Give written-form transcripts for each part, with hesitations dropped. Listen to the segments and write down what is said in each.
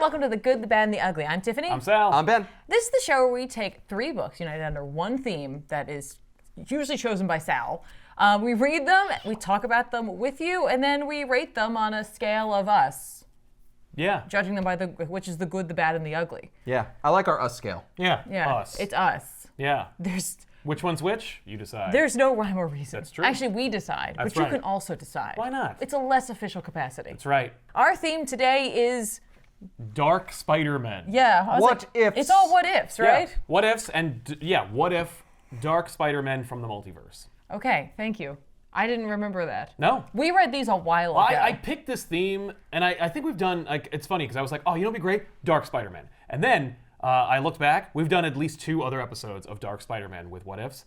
welcome to The Good, the Bad, and the Ugly. I'm Tiffany. I'm Sal. I'm Ben. This is the show where we take 3 books united under one theme that is usually chosen by Sal. We read them, we talk about them with you, and then we rate them on a scale of us. Yeah. Judging them by which is the good, the bad, and the ugly. Yeah, I like our us scale. Yeah. Yeah, Us. it's us. Yeah. There's Which one's which? You decide. there's no rhyme or reason. That's true. Actually, we decide, That's but right. you can also decide. Why not? It's a less official capacity. That's right. Our theme today is, Dark Spider-Man. yeah, I was What like, ifs? It's all what ifs, Yeah. right? What ifs and what if Dark Spider-Man from the multiverse? Okay, thank you. I didn't remember that. No. We read these a while ago. I picked this theme, and I think we've done, like, it's funny, because I was like, oh, you know what'd be great? Dark Spider-Man. And then I looked back. We've done at least 2 other episodes of Dark Spider-Man with what ifs.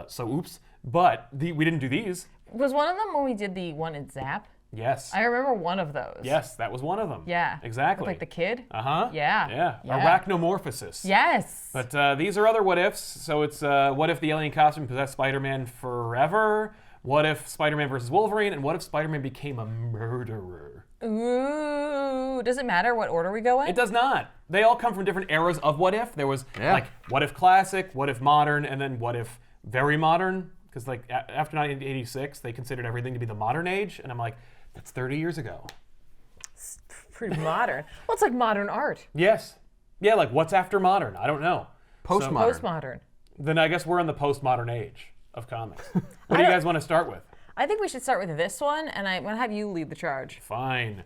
So oops. But we didn't do these. Was one of them when we did the one in Zap? Yes. I remember one of those. Yes, that was one of them. Yeah. Exactly. With, like the kid? Uh-huh. Yeah. Yeah. Yeah. Arachnomorphosis. Yes. But these are other what ifs. So it's what if the alien costume possessed Spider-Man forever? What if Spider-Man versus Wolverine? And what if Spider-Man became a murderer? Ooh. Does it matter what order we go in? It does not. They all come from different eras of what if. There was like what if classic, what if modern, and then what if very modern. Because like after 1986, they considered everything to be the modern age. And I'm like, that's 30 years ago. It's pretty modern. Well, it's like modern art. Yes. Yeah, like what's after modern? I don't know. Postmodern. Postmodern. Then I guess we're in the postmodern age of comics. What do you guys want to start with? I think we should start with this one, and I'm going to have you lead the charge. Fine.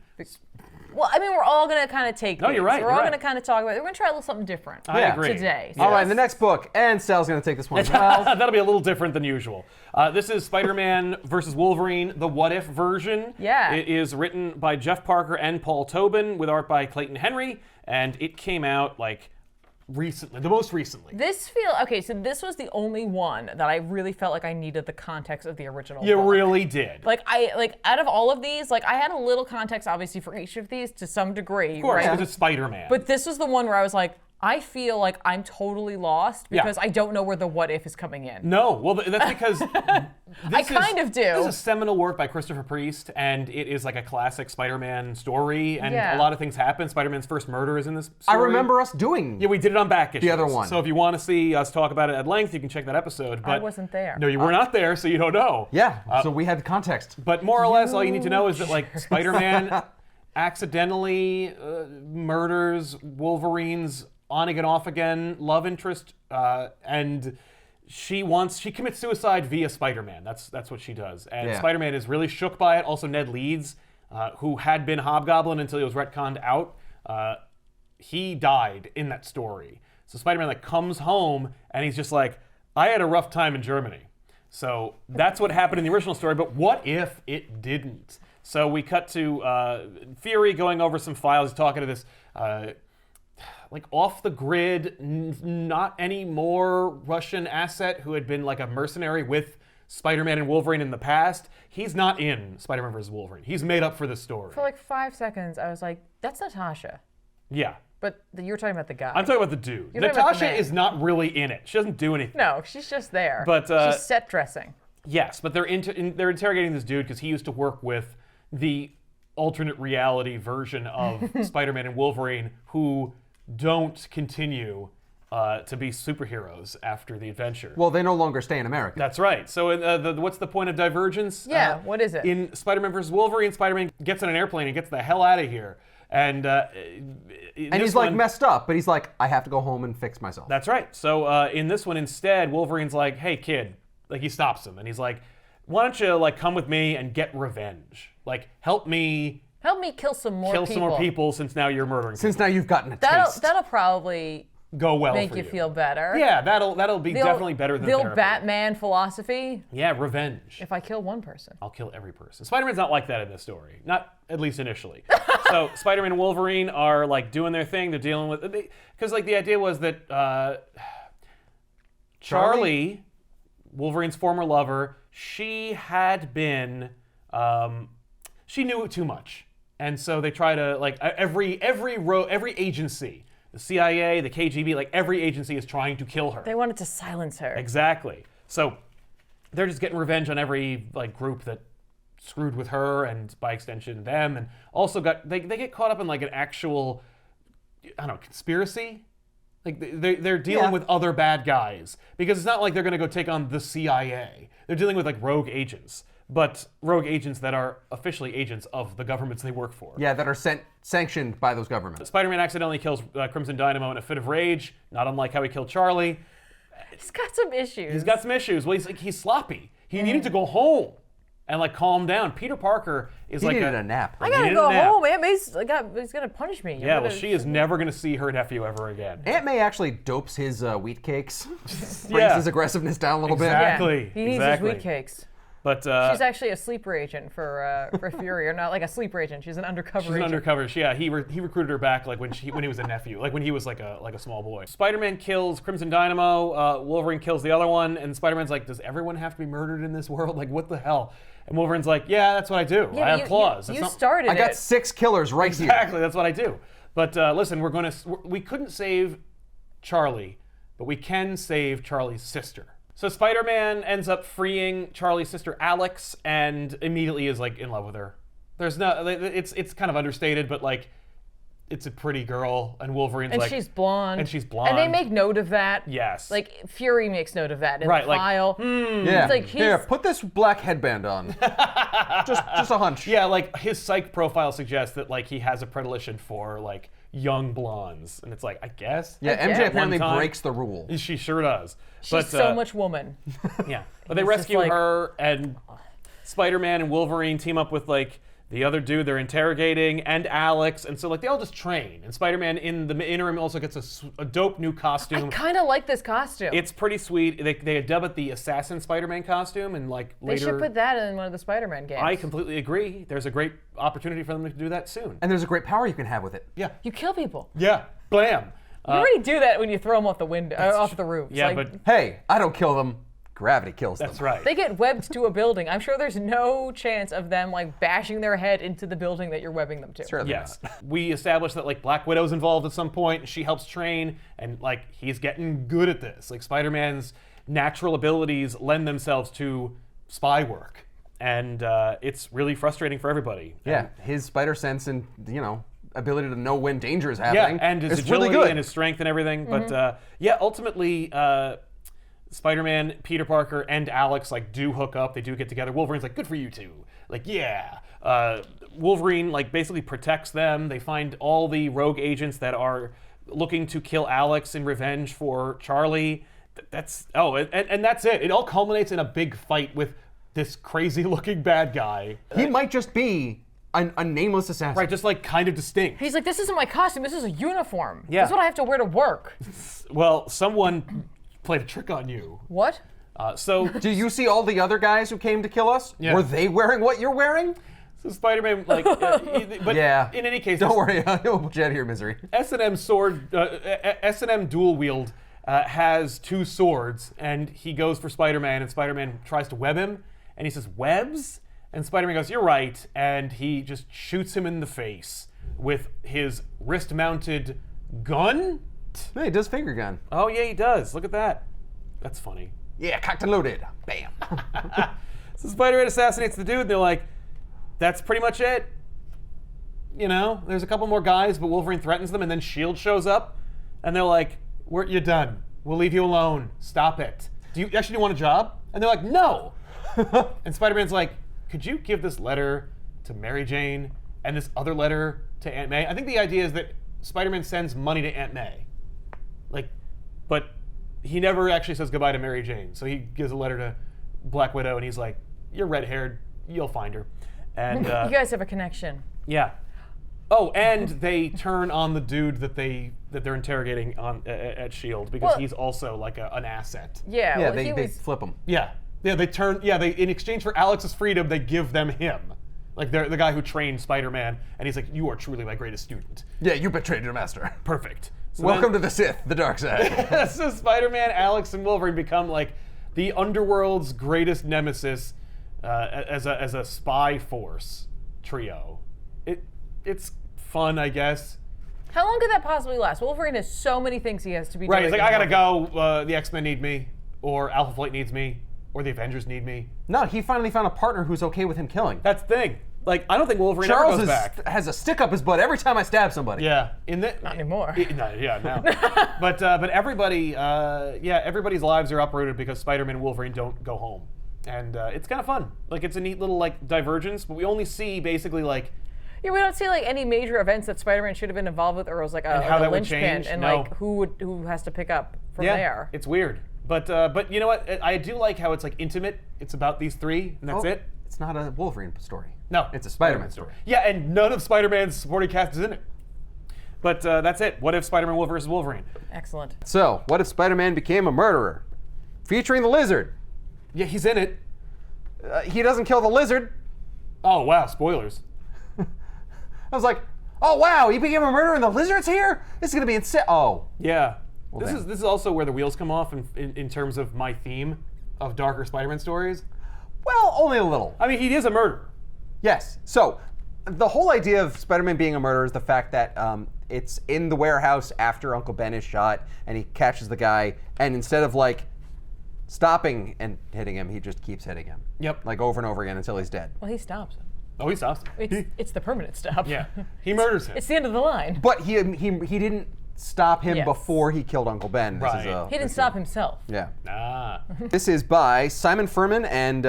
Well, I mean, we're all going to kind of take No, these. you're right, We're you're all right. going to kind of talk about it. We're going to try a little something different I agree. today. All right, the next book, and Sal's going to take this one as well. That'll be a little different than usual. This is Spider-Man versus Wolverine, the What If version. Yeah. It is written by Jeff Parker and Paul Tobin with art by Clayton Henry, and it came out like recently, the most recently. Okay, so this was the only one that I really felt like I needed the context of the original You book. really did. Like out of all of these, like I had a little context obviously for each of these to some degree, Of course, right? because it's Spider-Man. But this was the one where I was like, I feel like I'm totally lost because I don't know where the what if is coming in. No, well, that's because I kind of do. This is seminal work by Christopher Priest, and it is like a classic Spider-Man story, and Yeah. a lot of things happen. Spider-Man's first murder is in this I story. remember us doing. Yeah, we did it on back issues. The other one. So if you want to see us talk about it at length, you can check that episode. But I wasn't there. No, you were not there, so you don't know. Yeah, so we had context. But more or less, all you need to know is that like Spider-Man accidentally murders Wolverine's on again, off again love interest, and she commits suicide via Spider-Man. That's what she does, and Yeah. Spider-Man is really shook by it. Also, Ned Leeds, who had been Hobgoblin until he was retconned out, he died in that story. So Spider-Man like comes home and he's just like, I had a rough time in Germany. So that's what happened in the original story, but what if it didn't? So we cut to Fury going over some files, he's talking to this like off the grid, not any more Russian asset who had been like a mercenary with Spider-Man and Wolverine in the past. He's not in Spider-Man vs. Wolverine. He's made up for this story. For like 5 seconds, I was like, that's Natasha. Yeah. But you're talking about the guy. I'm talking about the dude. You're talking about the Natasha man. is not really in it. She doesn't do anything. No, she's just there. But, she's set dressing. Yes, but they're interrogating this dude because he used to work with the alternate reality version of Spider-Man and Wolverine who don't continue to be superheroes after the adventure. Well, they no longer stay in America. That's right. So what's the point of divergence? Yeah, what is it? In Spider-Man vs. Wolverine, Spider-Man gets on an airplane and gets the hell out of here. And he's like messed up, but he's like, I have to go home and fix myself. That's right. So in this one instead, Wolverine's like, hey kid, like he stops him and he's like, why don't you like come with me and get revenge? Like help me kill some more kill people. some more people since now you're murdering Since people. now you've gotten a taste. That'll probably Go well make for you feel better. Yeah, that'll be definitely better than the old therapy. Batman philosophy. Yeah, revenge. If I kill one person. I'll kill every person. Spider-Man's not like that in this story. Not at least initially. So Spider-Man and Wolverine are like doing their thing. They're dealing with because like the idea was that Charlie, Wolverine's former lover, she had been she knew too much, and so they try to like every agency. The CIA, the KGB, like every agency is trying to kill her. They wanted to silence her. Exactly. So they're just getting revenge on every like group that screwed with her and by extension them, and also they get caught up in like an actual I don't know, conspiracy. Like they're dealing with other bad guys because it's not like they're going to go take on the CIA. They're dealing with like rogue agents, but rogue agents that are officially agents of the governments they work for. Yeah, that are sanctioned by those governments. Spider-Man accidentally kills Crimson Dynamo in a fit of rage, not unlike how he killed Charlie. He's got some issues. He's got some issues. Well, he's sloppy. He needed to go home and like calm down. Peter Parker is He like needed a nap. I gotta go home. Aunt May's gonna punish me. Yeah, well, she is never gonna see her nephew ever again. Aunt May actually dopes his wheat cakes, brings Yeah. his aggressiveness down a little Exactly. He needs his wheat cakes. But She's actually a sleeper agent for Fury, or not like a sleeper agent. She's an undercover she's agent. an undercover. Yeah, he recruited her back like when he was a nephew, like when he was like a small boy. Spider-Man kills Crimson Dynamo. Wolverine kills the other one, and Spider-Man's like, does everyone have to be murdered in this world? Like, what the hell? And Wolverine's like, yeah, that's what I do. Yeah, I have claws. You started I got it. 6 killers right here. Exactly, that's what I do. But listen, we couldn't save Charlie, but we can save Charlie's sister. So Spider-Man ends up freeing Charlie's sister Alex, and immediately is like in love with her. There's no, it's kind of understated, but like, it's a pretty girl, and Wolverine's And like, she's blonde. and she's blonde. And they make note of that. Yes. Like Fury makes note of that in Right, the like, file. Yeah. It's like Here, put this black headband on. just a hunch. Yeah, like his psych profile suggests that like he has a predilection for like young blondes, and it's like, I guess. Yeah, Okay. MJ apparently One time. breaks the rule. She sure does. She's so much woman. Yeah, but they It's just rescue like- her, and Spider-Man and Wolverine team up with like the other dude they're interrogating, and Alex, and so like they all just train. And Spider-Man in the interim also gets a dope new costume. I kind of like this costume. It's pretty sweet. They dub it the Assassin Spider-Man costume, and like They later. should put that in one of the Spider-Man games. I completely agree. There's a great opportunity for them to do that soon. And there's a great power you can have with it. Yeah. You kill people. Yeah. Blam. You already do that when you throw them off the window, off the roof. It's Yeah, like, but Hey, I don't kill them. Gravity kills them. that's right. they get webbed to a building. I'm sure there's no chance of them like bashing their head into the building that you're webbing them to. Certainly Yes. not. We established that like Black Widow's involved at some point. She helps train, and like he's getting good at this. Like Spider-Man's natural abilities lend themselves to spy work, and it's really frustrating for everybody. Yeah, his spider sense and, ability to know when danger is Yeah, happening. and his is agility really good. and his strength and everything. But yeah, ultimately, Spider-Man, Peter Parker, and Alex like do hook up. They do get together. Wolverine's like, good for you two. Like, yeah. Wolverine like basically protects them. They find all the rogue agents that are looking to kill Alex in revenge for Charlie. And that's it. It all culminates in a big fight with this crazy-looking bad guy. He might just be a nameless assassin. Right, just like kind of distinct. He's like, this isn't my costume. This is a uniform. Yeah. This is what I have to wear to work. Well, someone played a trick on you. What? So Do you see all the other guys who came to kill us? Yeah. Were they wearing what you're wearing? Spider-Man, like, but Yeah. in any case, Don't worry, I'll put you out of your misery. S&M sword, S&M dual wield has 2 swords, and he goes for Spider-Man, and Spider-Man tries to web him, and he says, webs? And Spider-Man goes, you're right, and he just shoots him in the face with his wrist-mounted gun? Hey, he does finger gun. Oh, yeah, he does. Look at that. That's funny. Yeah, cocked and loaded. Bam. So Spider-Man assassinates the dude, and they're like, that's pretty much it. There's a couple more guys, but Wolverine threatens them, and then S.H.I.E.L.D. shows up, and they're like, you're done. We'll leave you alone. Stop it. Do you actually want a job? And they're like, no. And Spider-Man's like, could you give this letter to Mary Jane and this other letter to Aunt May? I think the idea is that Spider-Man sends money to Aunt May. But he never actually says goodbye to Mary Jane. So he gives a letter to Black Widow, and he's like, you're red-haired. You'll find her. And You guys have a connection. yeah. Oh, and they turn on the dude that they're interrogating at S.H.I.E.L.D. because Well- he's also like an asset. Yeah, Yeah, well, he they was... flip him. Yeah. Yeah, they in exchange for Alex's freedom, they give them him. Like they're the guy who trained Spider-Man, and he's like, you are truly my greatest student. Yeah, you betrayed your master. Perfect. So Welcome to the Sith, the dark side. so Spider-Man, Alex, and Wolverine become like the underworld's greatest nemesis as a spy force trio. It's fun, I guess. How long could that possibly last? Wolverine has so many things he has to be Right, doing. he's like, I gotta go. The X-Men need me, or Alpha Flight needs me, or the Avengers need me. No, he finally found a partner who's okay with him killing. That's the thing. Like, I don't think Wolverine ever Charles goes back. has a stick up his butt every time I stab somebody. Yeah, Not anymore. Now. but everybody, everybody's lives are uprooted because Spider-Man and Wolverine don't go home, and it's kind of fun. Like, it's a neat little like divergence, but we only see basically like. Yeah, we don't see like any major events that Spider-Man should have been involved with, or was like a, how that would linchpin, change? and No. like who has to pick up from Yeah, there. it's weird. But you know what? I do like how it's like intimate. It's about these three, and that's it. It's not a Wolverine story. No, It's a Spider-Man story. Yeah, and none of Spider-Man's supporting cast is in it. But that's it. What if Spider-Man versus Wolverine? Excellent. So, what if Spider-Man became a murderer? Featuring the Lizard. Yeah, he's in it. He doesn't kill the Lizard. Oh wow, spoilers. I was like, oh wow, he became a murderer and the Lizard's here? This is gonna be insane. Oh. Yeah. This then. is also where the wheels come off in terms of my theme of darker Spider-Man stories. Well, only a little. I mean, he is a murderer. Yes. So, the whole idea of Spider-Man being a murderer is the fact that it's in the warehouse after Uncle Ben is shot, and he catches the guy, and instead of like stopping and hitting him, he just keeps hitting him. Yep. Like over and over again until he's dead. Well, he stops him. Oh, he stops him. It's the permanent stop. Yeah. He murders him. It's the end of the line. But he didn't stop him Yes. before he killed Uncle Ben. This is Right. He didn't stop himself. Yeah. Ah. This is by Simon Furman and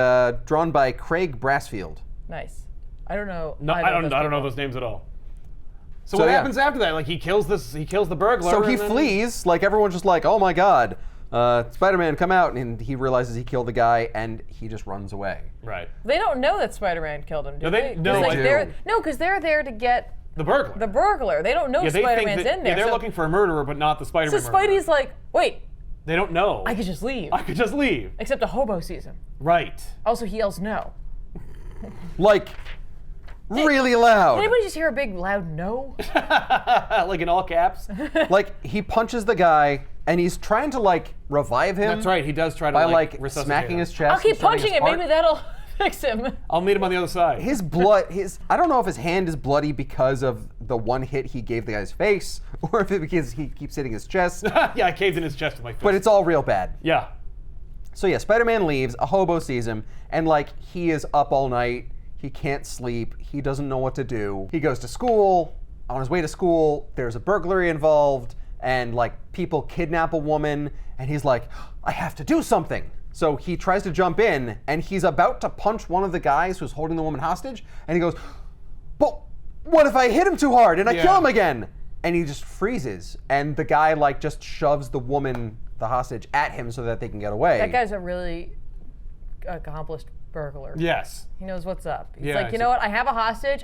drawn by Craig Brassfield. Nice. I don't know. No, either I of don't those know people. those names at all. So So, what yeah. happens after that? Like he kills the burglar. So he and then- flees, like everyone's just like, oh my god, Spider-Man, come out, and he realizes he killed the guy, and he just runs away. Right. They don't know that Spider-Man killed him, do No, they? no, Like I do. because they're there to get The burglar. the burglar. They don't know yeah, they Spider-Man's think that, in there. Yeah, they're so, looking for a murderer, but not the so Spider-Man murderer. Spidey's like, wait, They don't know. I could just leave. I could just leave. Except a hobo sees him. Right. Also, he yells no. Like, really loud. Did anybody just hear a big loud no? Like in all caps. Like, he punches the guy, and he's trying to, like, revive him. That's right. He does try to By, like, like, resuscitate smacking him. his chest. I'll keep and starting punching his it. heart. Maybe that'll fix him. I'll meet him on the other side. His blood, I don't know if his hand is bloody because of the one hit he gave the guy's face, or if it's because he keeps hitting his chest, Yeah, I caved in his chest with my fist. but it's all real bad. Yeah. So yeah, Spider-Man leaves, a hobo sees him, and like, he is up all night, he can't sleep, he doesn't know what to do. He goes to school, on his way to school, there's a burglary involved, and like, people kidnap a woman, and he's like, I have to do something. So he tries to jump in, and he's about to punch one of the guys who's holding the woman hostage, and he goes, but what if I hit him too hard and I kill him again? And he just freezes, and the guy like just shoves the woman, the hostage, at him so that they can get away. That guy's a really accomplished burglar. Yes. He knows what's up. He's Yeah, like, you know what? I have a hostage.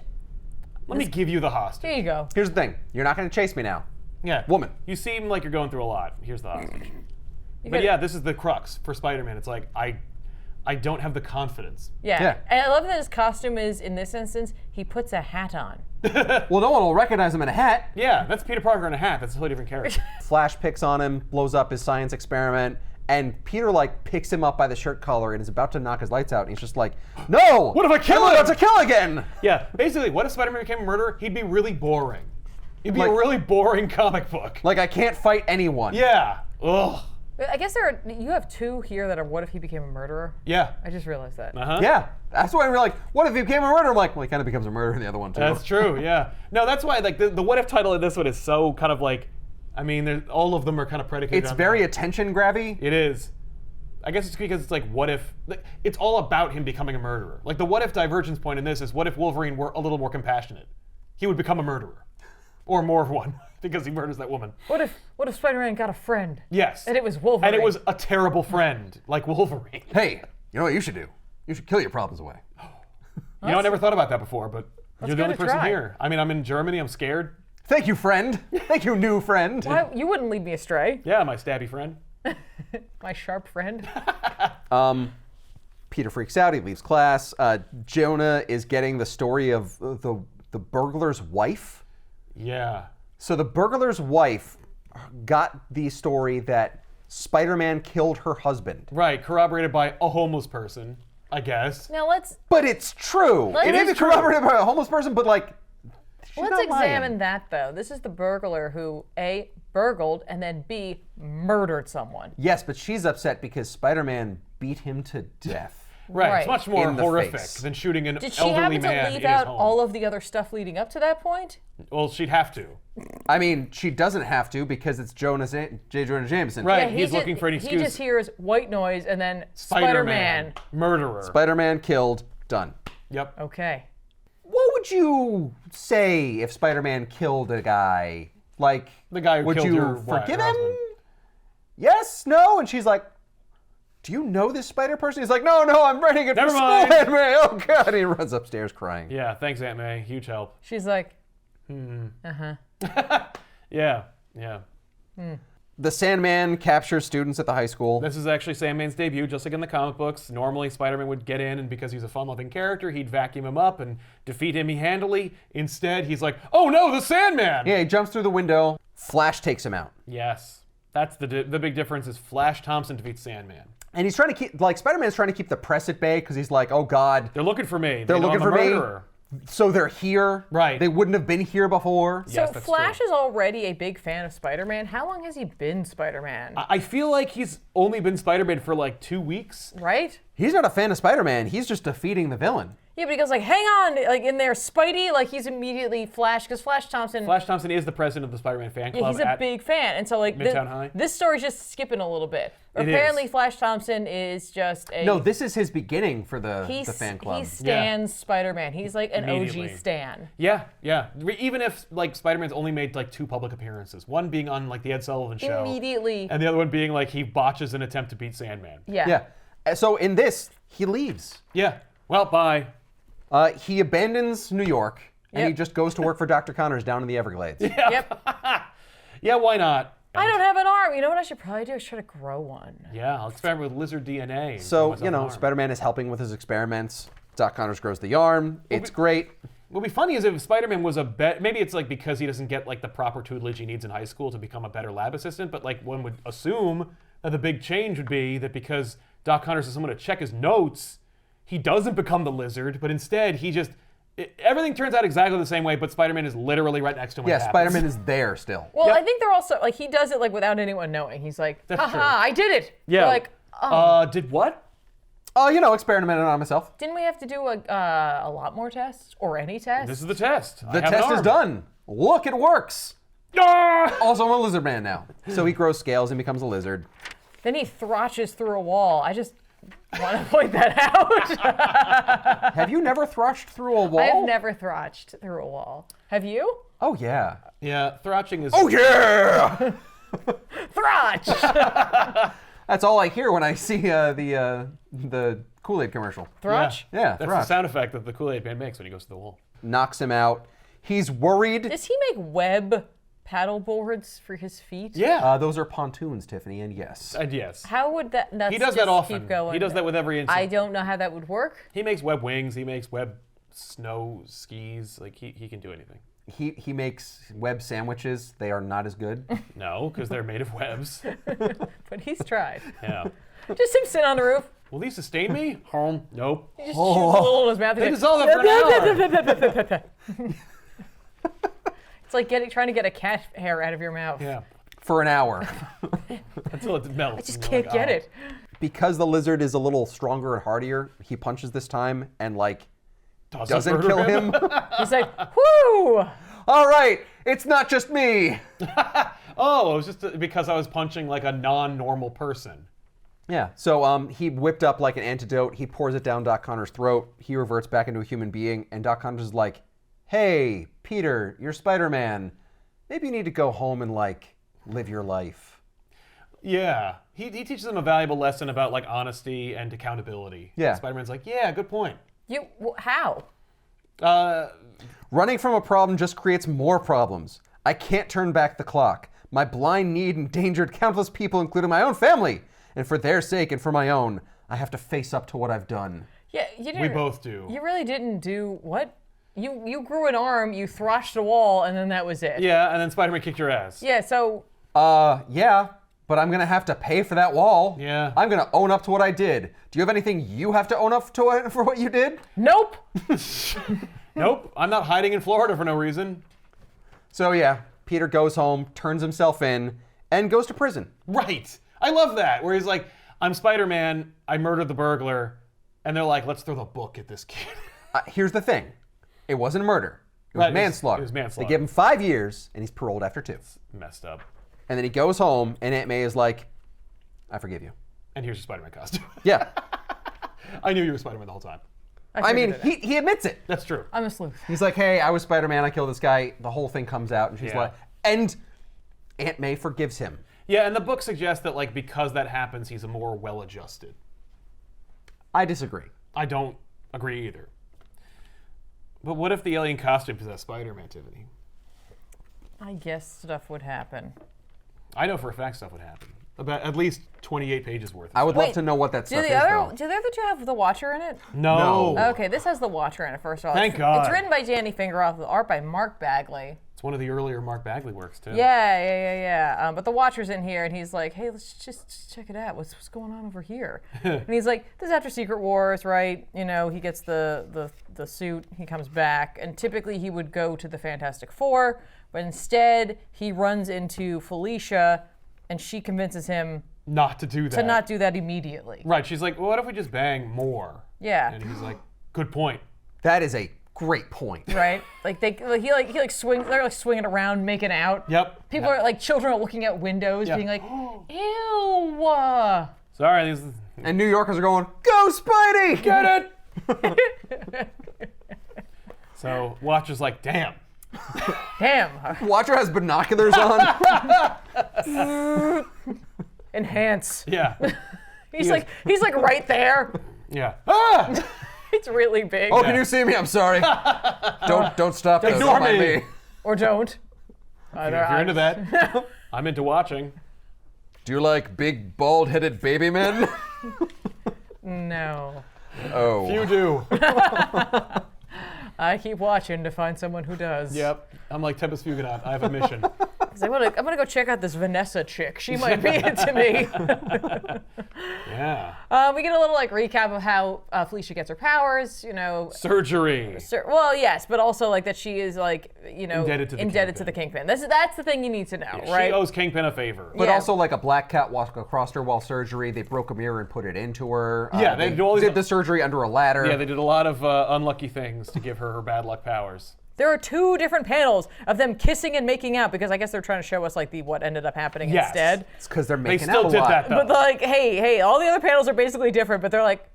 Let me give you the hostage. Here you go. Here's the thing, you're not gonna chase me now. Yeah. Woman. You seem like you're going through a lot. Here's the hostage. You But gotta- yeah, this is the crux for Spider-Man. It's like I don't have the confidence. Yeah. Yeah. And I love that his costume is, in this instance, he puts a hat on. Well, no one will recognize him in a hat. Yeah, that's Peter Parker in a hat. That's a totally different character. Flash picks on him, blows up his science experiment, and Peter like picks him up by the shirt collar and is about to knock his lights out, and he's just like, no! What if I kill I'm him? about to kill again! Yeah, basically, what if Spider-Man became a murderer? He'd be really boring. It'd be Like- a really boring comic book. Like, I can't fight anyone. Yeah. Ugh. I guess you have two here that are what if he became a murderer? Yeah. I just realized that. Uh-huh. Yeah, that's why we're like, what if he became a murderer? I'm like, well, he kind of becomes a murderer in the other one too. That's true, yeah. No, that's why like the what if title of this one is so kind of like, I mean, all of them are kind of predicated It's on very attention grabby. It is. I guess it's because it's like, what if... Like, it's all about him becoming a murderer. Like, the what if divergence point in this is, what if Wolverine were a little more compassionate? He would become a murderer. Or more of one, because he murders that woman. What if Spider-Man got a friend? Yes. And it was Wolverine. And it was a terrible friend, like Wolverine. Hey, you know what you should do? You should kill your problems away. You know, I never thought about that before, but you're the give only it a person try. here. I mean, I'm in Germany, I'm scared. Thank you, friend. Thank you, new friend. Why, you wouldn't lead me astray. Yeah, my stabby friend. My sharp friend. Peter freaks out. He leaves class. Jonah is getting the story of the burglar's wife. Yeah. So the burglar's wife got the story that Spider-Man killed her husband. Right, corroborated by a homeless person, I guess. Now let's But it's true. It It may is be true. corroborated by a homeless person, but like, she's let's not lying. examine that though. This is the burglar who A, burgled, and then B, murdered someone. Yes, but she's upset because Spider-Man beat him to death. Right. It's much more In the horrific face. than shooting an Did she elderly happen man to in leave his out home. all of the other stuff leading up to that point? Well, she'd have to. I mean, she doesn't have to because it's J. Jonah Jameson. Right. Yeah, He's looking for an He excuse. just hears white noise and then Spider-Man. Spider-Man. Murderer. Spider-Man killed. Done. Yep. Okay. What would you say if Spider-Man killed a guy? Like, The guy who would killed you your wife, forgive your him? husband. Yes? No? And she's like, do you know this spider person? He's like, no, I'm writing it Never for mind. school, Aunt May. Oh, God. And he runs upstairs crying. Yeah, thanks, Aunt May. Huge help. She's like, Yeah. The Sandman captures students at the high school. This is actually Sandman's debut, just like in the comic books. Normally, Spider-Man would get in, and because he's a fun-loving character, he'd vacuum him up and defeat him handily. Instead, he's like, oh no, the Sandman! Yeah, he jumps through the window. Flash takes him out. Yes. That's the big difference is Flash Thompson defeats Sandman. And he's trying to keep, like, Spider-Man's trying to keep the press at bay because he's like, oh, God. They're looking for me. They're They know looking I'm for a me. murderer. So they're here. Right. They wouldn't have been here before. Yes, so that's Flash true. is already a big fan of Spider-Man. How long has he been Spider-Man? I feel like he's only been Spider-Man for like 2 weeks. Right? He's not a fan of Spider-Man. He's just defeating the villain. Yeah, but he goes like, hang on, like in there, Spidey, like he's immediately Flash, because Flash Thompson, Flash Thompson is the president of the Spider-Man fan yeah, club he's a at big fan. And so like Midtown High. this story's just skipping a little bit. It Apparently is. Flash Thompson is just a... No, this is his beginning for the fan club. He stands Spider-Man. He's like an Immediately. OG stan. Yeah. Even if like Spider-Man's only made like 2 public appearances, one being on like the Ed Sullivan Show, Immediately. and the other one being like he botches an attempt to beat Sandman. Yeah. Yeah. So in this, he leaves. Yeah. Well, bye. He abandons New York, and he Yep. just goes to work for Dr. Connors down in the Everglades. Yep. Yeah, why not? I don't have an arm. You know what I should probably do is try to grow one. Yeah, I'll experiment with lizard DNA. and grow So, myself you know, an arm. Spider-Man is helping with his experiments. Doc Connors grows the arm. It's great. What would be funny is if Spider-Man was maybe it's like because he doesn't get like the proper tutelage he needs in high school to become a better lab assistant, but like one would assume that the big change would be that because Doc Connors is someone to check his notes, he doesn't become the lizard, but instead he just, everything turns out exactly the same way, but Spider-Man is literally right next to him when Yeah, it happens. Spider-Man is there still. Well, Yep. I think they're also, like, he does it, like, without anyone knowing. He's like, That's haha, true. I did it. Yeah. They're like, oh, Did what? You know, experimented on myself. didn't we have to do a lot more tests? Or any tests? This is the test. The test is done. Look, it works. Ah! Also, I'm a lizard man now. So he grows scales and becomes a lizard. Then he throtches through a wall. I just want to point that out. Have you never thrashed through a wall? I have never throtched through a wall. Have you? Oh, yeah. Yeah, throtching is. Oh, yeah! Throtch! That's all I hear when I see the Kool-Aid commercial. Throtch? Yeah, That's throtch. the sound effect that the Kool-Aid Man makes when he goes to the wall. Knocks him out. He's worried. Does he make web paddle boards for his feet? Yeah. Those are pontoons, Tiffany, and yes. And yes. How would that He does that often. keep going? He does that with every insect. I don't know how that would work. He makes web wings. He makes web snow skis. Like he can do anything. He makes web sandwiches. They are not as good. No, because they're made of webs. But he's tried. Yeah. Just him sit on the roof. Will these sustain me? Home. Nope. He just shoots a little in his mouth. They He's dissolve it for an hour. It's like trying to get a cat hair out of your mouth. Yeah. For an hour. Until it melts. I just and you're can't get like, it. Because the lizard is a little stronger and hardier, he punches this time and, like, "Oh, doesn't murder kill him. He's like, whoo! All right, it's not just me. Oh, it was just because I was punching like a non-normal person. Yeah, so he whipped up like an antidote. He pours it down Doc Connors' throat. He reverts back into a human being, and Doc Connors is like, hey, Peter, you're Spider-Man. Maybe you need to go home and, like, live your life. Yeah. He teaches them a valuable lesson about like honesty and accountability. Yeah. Spider-Man's like, yeah, good point. How? Running from a problem just creates more problems. I can't turn back the clock. My blind need endangered countless people, including my own family. And for their sake and for my own, I have to face up to what I've done. Yeah, you didn't. We both do. You really didn't do what? You grew an arm, you thrashed a wall, and then that was it. Yeah, and then Spider-Man kicked your ass. Yeah, so Yeah, but I'm gonna have to pay for that wall. Yeah. I'm gonna own up to what I did. Do you have anything you have to own up to for what you did? nope. Nope, I'm not hiding in Florida for no reason. So yeah, Peter goes home, turns himself in, and goes to prison. Right. I love that, where he's like, I'm Spider-Man, I murdered the burglar, And they're like, let's throw the book at this kid. Here's the thing. It wasn't murder. It was Right, manslaughter. it was manslaughter. They give him 5 years, and he's paroled after 2. Messed up. And then he goes home, and Aunt May is like, I forgive you. And here's your Spider-Man costume. Yeah. I knew you were Spider-Man the whole time. I mean, figured it out. he admits it. That's true. I'm a sleuth. He's like, hey, I was Spider-Man. I killed this guy. The whole thing comes out, and she's Yeah. like, and Aunt May forgives him. Yeah, and the book suggests that like because that happens, he's a more well-adjusted. I disagree. I don't agree either. But what if the alien costume possessed Spider-Man, Tiffany? I guess stuff would happen. I know for a fact stuff would happen. About at least 28 pages worth. I would love Wait, to know what that Do stuff the is, other though. do the other two have the Watcher in it? No. Okay, this has the Watcher in it. First of all, Thank it's, God. It's written by Danny Fingeroff with art by Mark Bagley. It's one of the earlier Mark Bagley works too. Yeah. But the Watcher's in here, and he's like, "Hey, let's just check it out. What's going on over here?" And he's like, "This is after Secret Wars, right? You know, he gets the suit. He comes back, and typically he would go to the Fantastic Four, but instead he runs into Felicia, and she convinces him Not to do that. to not do that immediately. Right. She's like, well, what if we just bang more? Yeah. And he's like, good point. That is a great point. Right? Like he swings. They're like swinging around, making out. Yep. People are like children are looking at windows, Yeah. being like, "Ew." Sorry. These, And New Yorkers are going, go Spidey! get it. So Watcher's like, damn. Damn. Watcher has binoculars on. Enhance. Yeah. He's like right there. Yeah. Ah! It's really big. Oh, can you see me? I'm sorry. Don't stop. though. Ignore Don't mind me. Or don't. If you're into that, I'm into watching. Do you like big, bald-headed baby men? No. Oh. You do. I keep watching to find someone who does. Yep. I'm like Tempest Fugonaut. I have a mission. He's like, I'm gonna go check out this Vanessa chick. She might be into me. Yeah. We get a little like recap of how Felicia gets her powers. You know, Surgery. well, yes, but also like that she is like, you know, Indebted to the Kingpin. That's the thing you need to know, She right? owes Kingpin a favor. But Yeah. also, like a black cat walked across her while surgery. They broke a mirror and put it into her. Yeah, they do all these- did the surgery under a ladder. Yeah, they did a lot of unlucky things to give her bad luck powers. There are 2 different panels of them kissing and making out because I guess they're trying to show us like what ended up happening Yes. instead. It's because they're They making still out a did lot. that though. But like, hey, all the other panels are basically different, but they're like,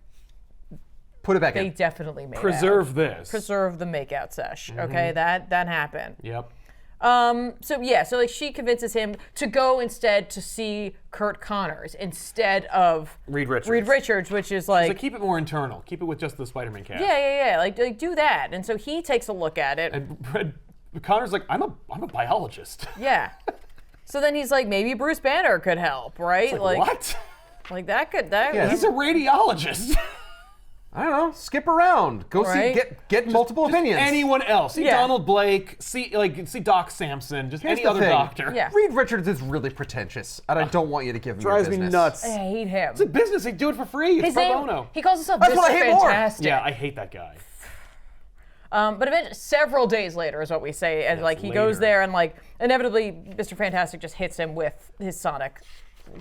Put it back they in. definitely made out. Preserve this. Preserve the makeout sesh. Okay, that happened. Yep. So like she convinces him to go instead to see Kurt Connors instead of Reed Richards. Reed Richards, which is So like, keep it more internal. Keep it with just the Spider-Man cast. yeah, like do that. And so he takes a look at it. And Connor's like, I'm a biologist. Yeah. So then he's like, maybe Bruce Banner could help, right? It's like, what? Like that could Yeah, He's a radiologist. I don't know. Skip around. Go Right. see. Get multiple opinions. Anyone else? See Yeah. Donald Blake. See Doc Samson. Just Here's any the other thing. doctor. Yeah. Reed Richards is really pretentious, and I don't want you to give him your Drives me business. nuts. I hate him. It's a business. They do it for free. It's His pro name, bono. he calls himself That's Mr. what I hate more. Fantastic. Yeah, I hate that guy. But eventually, several days later is what we say, and like he goes later. there, and like inevitably, Mr. Fantastic just hits him with his sonic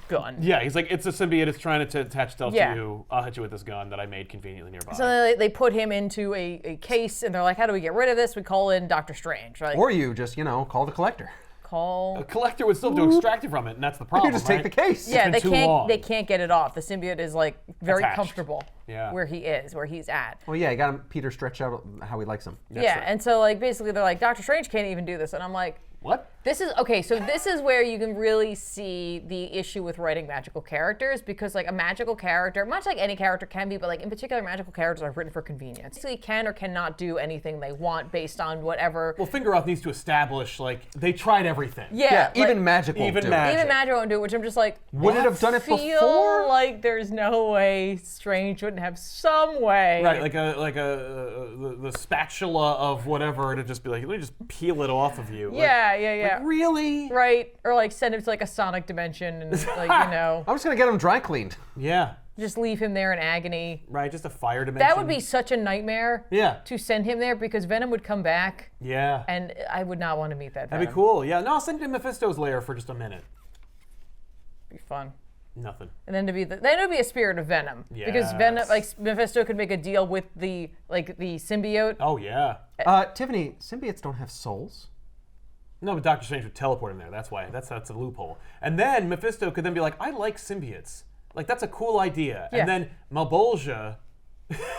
gun. Yeah, he's like, it's a symbiote. It's trying to attach itself Yeah. to you. I'll hit you with this gun that I made conveniently nearby. So they put him into a case, and they're like, "How do we get rid of this?" We call in Doctor Strange. Like, Or you just, call the collector. call. a collector would still have to extract it from it, and that's the problem. You just take right? the case. Yeah, been they too can't. long. They can't get it off. The symbiote is like very Attached. comfortable. Yeah. Where he is, where he's at. Well, yeah, you got him. Peter stretch out how he likes him. yeah, right. and so like basically they're like, Doctor Strange can't even do this, and I'm like, What? this is okay. So this is where you can really see the issue with writing magical characters, because like a magical character, much like any character can be, but like in particular, magical characters are written for convenience. Basically, can or cannot do anything they want based on whatever. Well, Fingeroth needs to establish, like, they tried everything. Yeah, like, even magic won't even do it. magic. even magic won't do it, which I'm just like, Would it have done it feel before? like there's no way Strange wouldn't have some way. Right, like the spatula of whatever to just be like, let me just peel it off of you. Yeah. Like, really? Right, or like send him to like a sonic dimension and like I'm just gonna get him dry cleaned. Yeah. just leave him there in agony. Right, just a fire dimension. That would be such a nightmare. Yeah. To send him there, because Venom would come back, Yeah. and I would not want to meet that Venom. That'd be cool. Yeah, no, I'll send you to Mephisto's lair for just a minute. Be fun. Nothing. And then then it'd be a spirit of Venom. Because Venom, like Mephisto could make a deal with the symbiote. Oh yeah. Tiffany, symbiotes don't have souls. No, but Doctor Strange would teleport in there. That's why. That's a loophole. And then Mephisto could then be like, I like symbiotes. Like that's a cool idea. Yeah. And then Malbolgia.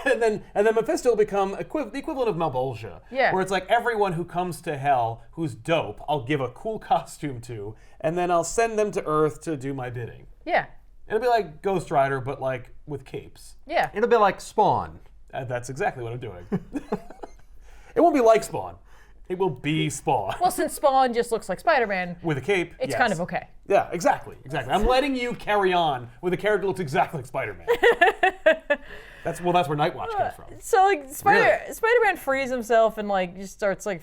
and then Mephisto will become the equivalent of Malbolgia. Yeah. Where it's like everyone who comes to hell who's dope, I'll give a cool costume to, and then I'll send them to Earth to do my bidding. Yeah. It'll be like Ghost Rider, but like with capes. Yeah. It'll be like Spawn. That's exactly what I'm doing. It won't be like Spawn. It will be Spawn. Well, since Spawn just looks like Spider-Man, With a cape, it's yes. kind of okay. Yeah, exactly. I'm letting you carry on with a character that looks exactly like Spider-Man. That's where Nightwatch comes from. So like Spider-Man frees himself and like just starts like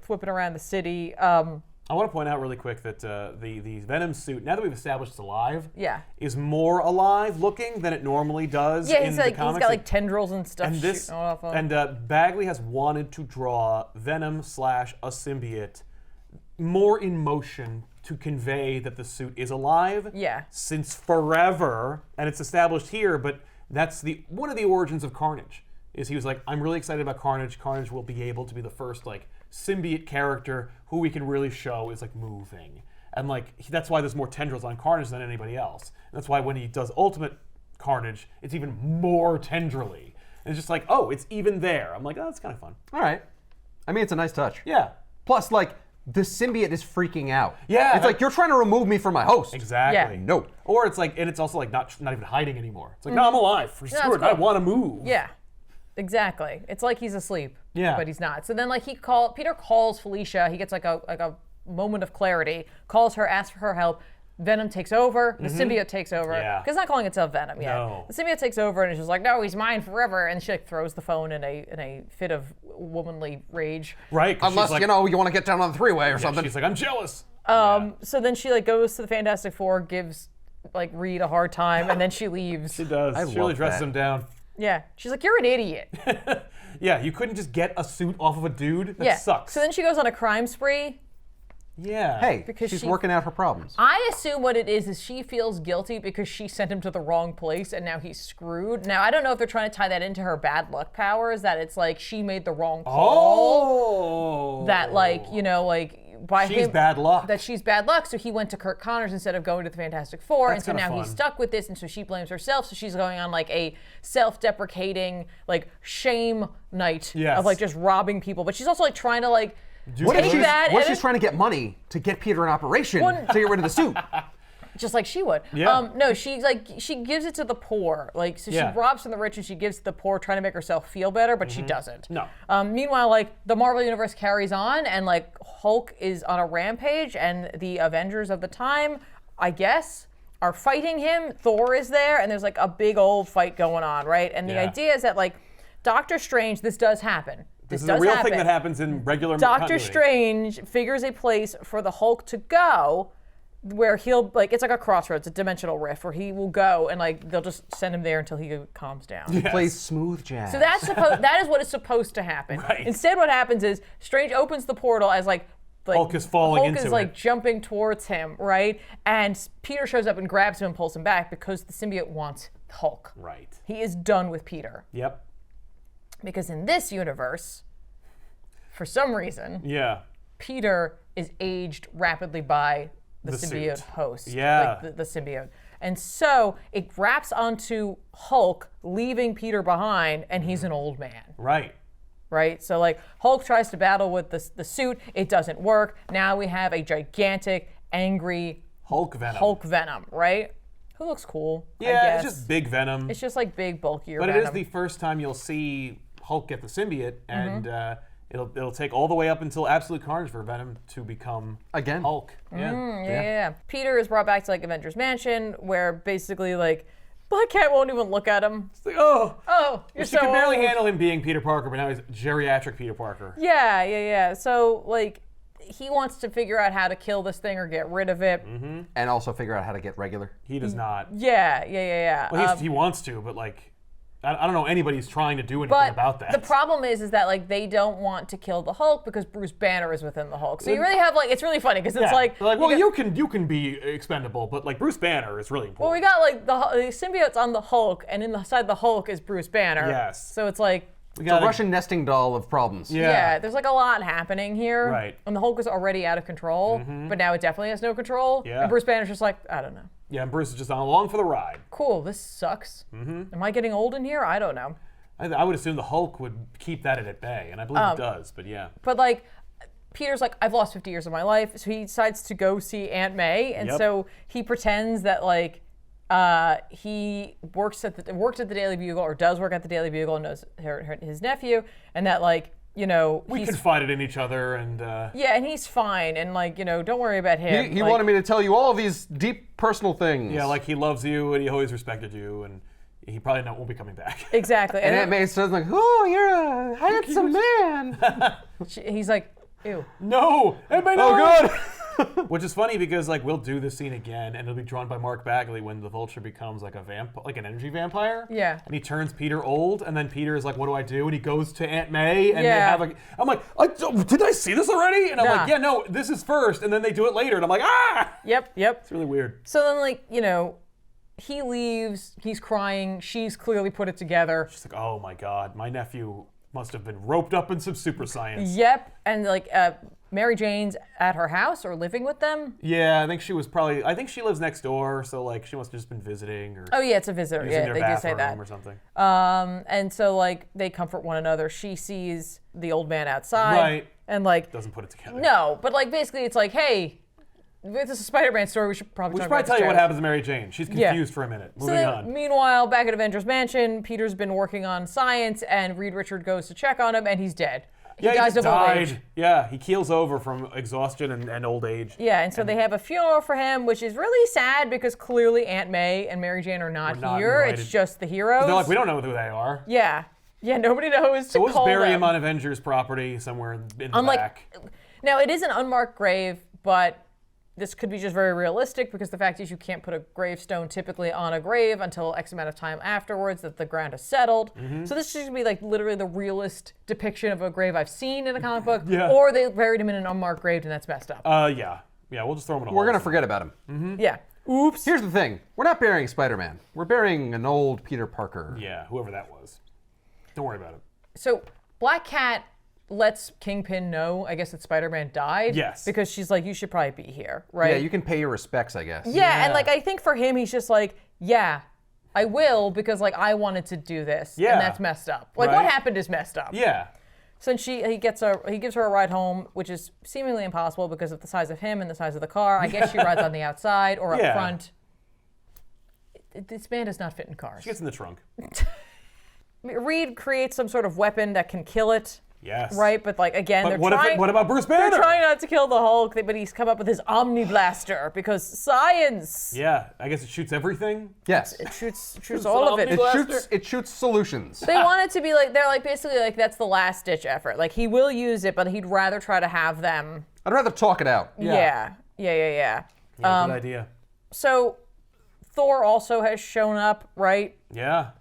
flipping around the city. I want to point out really quick that the Venom suit, now that we've established it's alive, Yeah. is more alive looking than it normally does Yeah, in the comics. he's got like tendrils and stuff and this shooting off of him. and Bagley has wanted to draw Venom / a symbiote more in motion to convey that the suit is alive. Yeah. Since forever, and it's established here, but that's one of the origins of Carnage. Is he was like, I'm really excited about Carnage. Carnage will be able to be the first like symbiote character who we can really show is like moving, and like that's why there's more tendrils on Carnage than anybody else. And that's why when he does Ultimate Carnage, it's even more tendrily. And it's just like, oh, it's even there. I'm like, oh, that's kind of fun. All right. I mean, it's a nice touch. Yeah. Plus, like, the symbiote is freaking out. Yeah. It's like, you're trying to remove me from my host. Exactly. Yeah. No. Or it's like, and it's also like not even hiding anymore. It's like, no, I'm alive. For it's sure. cool. I want to move. Yeah. Exactly. It's like he's asleep. Yeah. But he's not. So then like Peter calls Felicia, he gets like a moment of clarity, calls her, asks for her help. Venom takes over, the symbiote takes over. Yeah. Because it's not calling itself Venom yet. No. The symbiote takes over and it's just like, no, he's mine forever. And she like throws the phone in a fit of womanly rage. Right. 'cause Unless, she's like, you know, you want to get down on the three-way or something. She's like, I'm jealous. So then she like goes to the Fantastic Four, gives like Reed a hard time, and then she leaves. She does. I She really love dresses that. him down. Yeah. She's like, you're an idiot. Yeah, you couldn't just get a suit off of a dude. That Yeah. sucks. So then she goes on a crime spree. Yeah. Hey, Because she's she- working out her problems. I assume what it is she feels guilty because she sent him to the wrong place and now he's screwed. Now, I don't know if they're trying to tie that into her bad luck powers, that it's like she made the wrong call. Oh. That like, you know, like by She's him. bad luck. That she's bad luck, so he went to Kurt Connors instead of going to the Fantastic Four, That's and so kinda now he's fun. stuck with this, and so she blames herself, so she's going on like a self-deprecating, like shame night Yes. of like just robbing people, but she's also like trying to like What if take she's, that what if and she's trying to get money to get Peter an operation One- to get rid of the suit? just like she would. Yeah. No, she gives it to the poor. Like so Yeah. she robs from the rich and she gives to the poor, trying to make herself feel better, but she doesn't. No. Meanwhile, like the Marvel universe carries on, and like Hulk is on a rampage, and the Avengers of the time, I guess, are fighting him. Thor is there, and there's like a big old fight going on, right? And the Yeah. idea is that like Doctor Strange, this does happen. This is does a real happen. thing that happens in regular Doctor continuity. Strange figures a place for the Hulk to go where he'll like it's like a crossroads, a dimensional rift where he will go and like they'll just send him there until he calms down. Yes. Plays smooth jazz. So that is what is supposed to happen. Right. Instead, what happens is Strange opens the portal as like Hulk is falling Hulk into is like it. jumping towards him, right? And Peter shows up and grabs him and pulls him back because the symbiote wants Hulk. Right. He is done with Peter. Yep. Because in this universe, for some reason, Yeah. Peter is aged rapidly by the The symbiote suit. host. Yeah. Like the symbiote. And so it wraps onto Hulk, leaving Peter behind, and he's an old man, Right. right? So like Hulk tries to battle with the suit, it doesn't work. Now we have a gigantic, angry Hulk Venom. Hulk Venom, right? Who looks cool, I Yeah, guess. it's just big Venom. It's just like big, bulkier But it Venom. is the first time you'll see Hulk get the symbiote, Mm-hmm. and it'll take all the way up until Absolute Carnage for Venom to become Again. Hulk. Yeah. Yeah. Peter is brought back to like Avengers Mansion, where basically like Black Cat won't even look at him. It's like, oh, Oh, you're she so could barely old. handle him being Peter Parker, but now he's geriatric Peter Parker. Yeah. So like he wants to figure out how to kill this thing or get rid of it. And also figure out how to get regular. He does not. Yeah. Well, he wants to, but like, I don't know anybody's trying to do anything But about that. the problem is that like they don't want to kill the Hulk because Bruce Banner is within the Hulk. So you really have like it's really funny because it's like They're like, well, you can be expendable, but like Bruce Banner is really important. well, we got like the symbiote's on the Hulk, and inside the Hulk is Bruce Banner. Yes. So it's like we It's got a Russian nesting doll of problems. yeah, there's like a lot happening here. Right. And the Hulk is already out of control, but now it definitely has no control. Yeah. And Bruce Banner's just like, I don't know. Yeah, and Bruce is just on along for the ride. Cool, this sucks. Am I getting old in here? I don't know. I would assume the Hulk would keep that at bay, and I believe it does. But yeah. But like, Peter's like, I've lost 50 years of my life, so he decides to go see Aunt May, and Yep. so he pretends that like he worked at the Daily Bugle or does work at the Daily Bugle and knows his nephew, and that like We confided in each other, and yeah, and he's fine, and like don't worry about him. He like, wanted me to tell you all of these deep personal things. yeah, like he loves you, and he always respected you, and he probably won't be coming back. exactly. And Aunt May says like, oh, you're a handsome man. He's like, ew. No, everybody Oh, knows! good. Which is funny because like we'll do this scene again, and it'll be drawn by Mark Bagley when the Vulture becomes like like an energy vampire. Yeah. And he turns Peter old, and then Peter is like, "What do I do?" And he goes to Aunt May, and Yeah. they have like, I'm like, "Did I see this already?" And I'm Nah. like, "Yeah, no, this is first," and then they do it later, and I'm like, "Ah!" Yep. It's really weird. So then like he leaves. He's crying. She's clearly put it together. It's like, oh my God, my nephew must have been roped up in some super science. Yep. And like Mary Jane's at her house or living with them. Yeah, I think she lives next door, so like she must have just been visiting or Oh yeah, it's a visitor. using Yeah, their they did say bathroom that. or something. And so like they comfort one another. She sees the old man outside. Right. And like Doesn't put it together. no, but like basically it's like, hey, this is a Spider-Man story. We should probably Tell you what happens to Mary Jane. She's confused for a minute. So Moving then, on. meanwhile, back at Avengers Mansion, Peter's been working on science, and Reed Richard goes to check on him, and he's dead. Yeah, he dies just of old died. age. Yeah, he keels over from exhaustion and old age. Yeah, and so they have a funeral for him, which is really sad because clearly Aunt May and Mary Jane are not not here. invited. It's just the heroes. They're like, we don't know who they are. Yeah, nobody knows So to we'll just call bury them. him on Avengers property somewhere in the I'm like, back. now it is an unmarked grave, but this could be just very realistic because the fact is you can't put a gravestone typically on a grave until X amount of time afterwards that the ground has settled. Mm-hmm. So this should be like literally the realist depiction of a grave I've seen in a comic book. Yeah. Or they buried him in an unmarked grave and that's messed up. Yeah, we'll just throw him in a hole. We're going to forget about him. Yeah. Oops. Here's the thing. We're not burying Spider-Man. We're burying an old Peter Parker. Yeah, whoever that was. Don't worry about it. So Black Cat lets Kingpin know, I guess, that Spider-Man died. Yes. Because she's like, you should probably be here, right? Yeah, you can pay your respects, I guess. Yeah, and Yeah. like I think for him, he's just like, yeah, I will because like I wanted to do this, Yeah. and that's messed up. Like Right. what happened is messed up. Yeah. So he gives her a ride home, which is seemingly impossible because of the size of him and the size of the car. I guess she rides on the outside or up Yeah. front. This man does not fit in cars. She gets in the trunk. Reed creates some sort of weapon that can kill it. Yes. Right, but like again, But they're what trying. about Bruce Banner? They're trying not to kill the Hulk, but he's come up with his Omni Blaster because science. Yeah, I guess it shoots everything. Yes. It shoots It's all an of it. Omni It Blaster. shoots solutions. They want it to be like they're like basically like that's the last ditch effort. Like he will use it, but he'd rather try to have them. I'd rather talk it out. Yeah. Yeah, good idea. So Thor also has shown up, right? Yeah.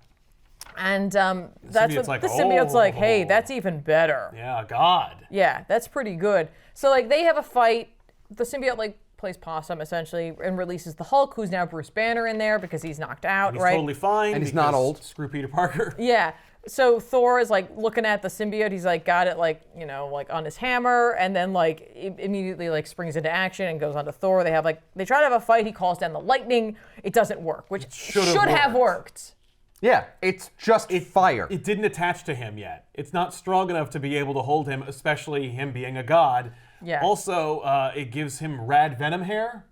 And that's symbiote's what like, the symbiote's like. Hey, "Oh." that's even better. Yeah, God. Yeah, that's pretty good. So like they have a fight. The symbiote like plays possum essentially and releases the Hulk, who's now Bruce Banner in there because he's knocked out, He's right? totally fine. And he's not because old. Screw Peter Parker. Yeah. So Thor is like looking at the symbiote. He's like got it like like on his hammer, and then like immediately like springs into action and goes onto Thor. They try to have a fight. He calls down the lightning. It doesn't work, which should have worked. Yeah, it's just fire. It didn't attach to him yet. It's not strong enough to be able to hold him, especially him being a god. Yeah. Also, it gives him rad venom hair.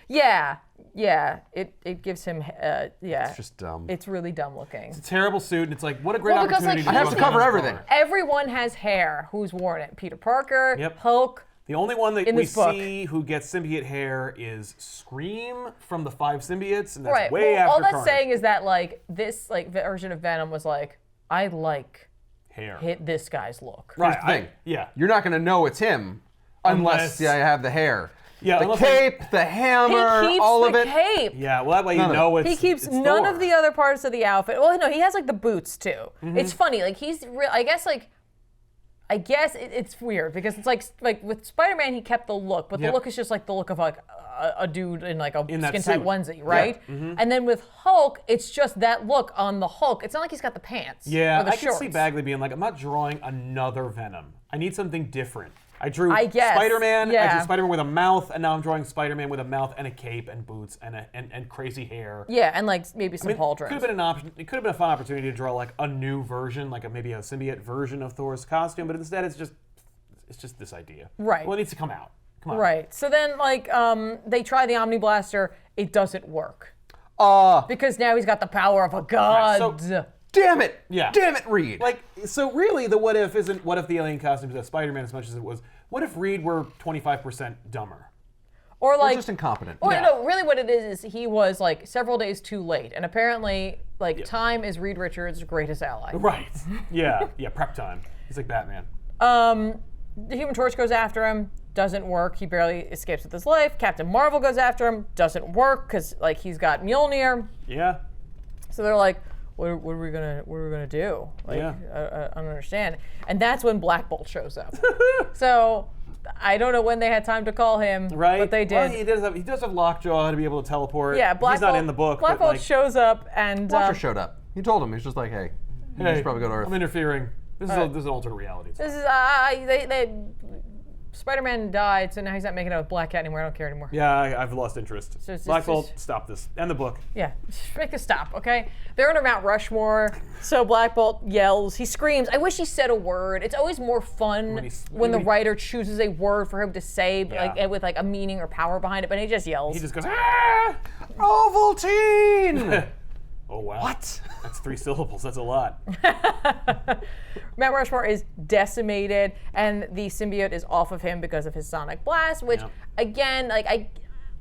Yeah. It gives him. It's just dumb. It's really dumb looking. It's a terrible suit, and it's like, what a great Well, because, opportunity like, to I do have a to cover Venom everything. cover. Everyone has hair who's worn it. Peter Parker, Yep. Hulk. The only one that In we this book. see who gets symbiote hair is Scream from the 5 symbiotes, and that's Right. way Well, after all that's Carnage. saying is that like this like version of Venom was like, I like hair. hit this guy's look. Right. Here's the thing. Yeah. You're not going to know it's him unless Unless- I have the hair. Yeah, The unless cape, the hammer, He keeps all the of it. cape. Yeah, well, that way you None of know it's He keeps it's none Thor. of the other parts of the outfit. Well, no, he has like the boots too. Mm-hmm. It's funny. Like he's real. I guess it's weird because it's like with Spider-Man, he kept the look, but the Yep. look is just like the look of like a dude in like a In that skin tight suit. onesie, right? Yeah. Mm-hmm. And then with Hulk, it's just that look on the Hulk. It's not like he's got the pants. Yeah, or the I shorts. can see Bagley being like, I'm not drawing another Venom. I need something different. I drew I guess, Spider-Man. I yeah. drew Spider-Man with a mouth, and now I'm drawing Spider-Man with a mouth and a cape and boots and crazy hair. Yeah, and like maybe some Could pauldrons. have been an option. It could have been a fun opportunity to draw like a new version, like maybe a symbiote version of Thor's costume, but instead it's just this idea. Right. Well, it needs to come out. Come on. Right. So then like they try the Omni Blaster. It doesn't work because now he's got the power of a god. so- Damn it! Yeah. Damn it, Reed! Like, so really the what if isn't what if the alien costume is a Spider-Man as much as it was, what if Reed were 25% dumber? Or We're like just incompetent. Well, Yeah. no, really what it is he was like several days too late. And apparently, like, time is Reed Richards' greatest ally. Right. Yeah. Yeah. Prep time. He's like Batman. The Human Torch goes after him, doesn't work. He barely escapes with his life. Captain Marvel goes after him, doesn't work because like he's got Mjolnir. Yeah. So they're like, what are we gonna do? Like, Yeah. I don't understand. And that's when Black Bolt shows up. So I don't know when they had time to call him, Right. but they did. Well, he does have lockjaw to be able to teleport. Yeah, Black He's not Bolt, in the book. Black but Bolt like, shows up and Watcher showed up. He told him. He was just like, hey, you hey, should probably go to Earth. I'm interfering. This is an alternate reality. this is Spider-Man died, so now he's not making out with Black Cat anymore. I don't care anymore. Yeah, I've lost interest. So it's Black just- Bolt, stop this. End the book. Yeah, make a stop, okay? They're under Mount Rushmore, so Black Bolt yells, he screams. I wish he said a word. It's always more fun when the writer chooses a word for him to say, like Yeah. with like a meaning or power behind it, but he just yells. He just goes, ah! Ovaltine! Oh, wow. What? That's 3 syllables. That's a lot. Mount Rushmore is decimated, and the symbiote is off of him because of his sonic blast. Which, Yep. again, like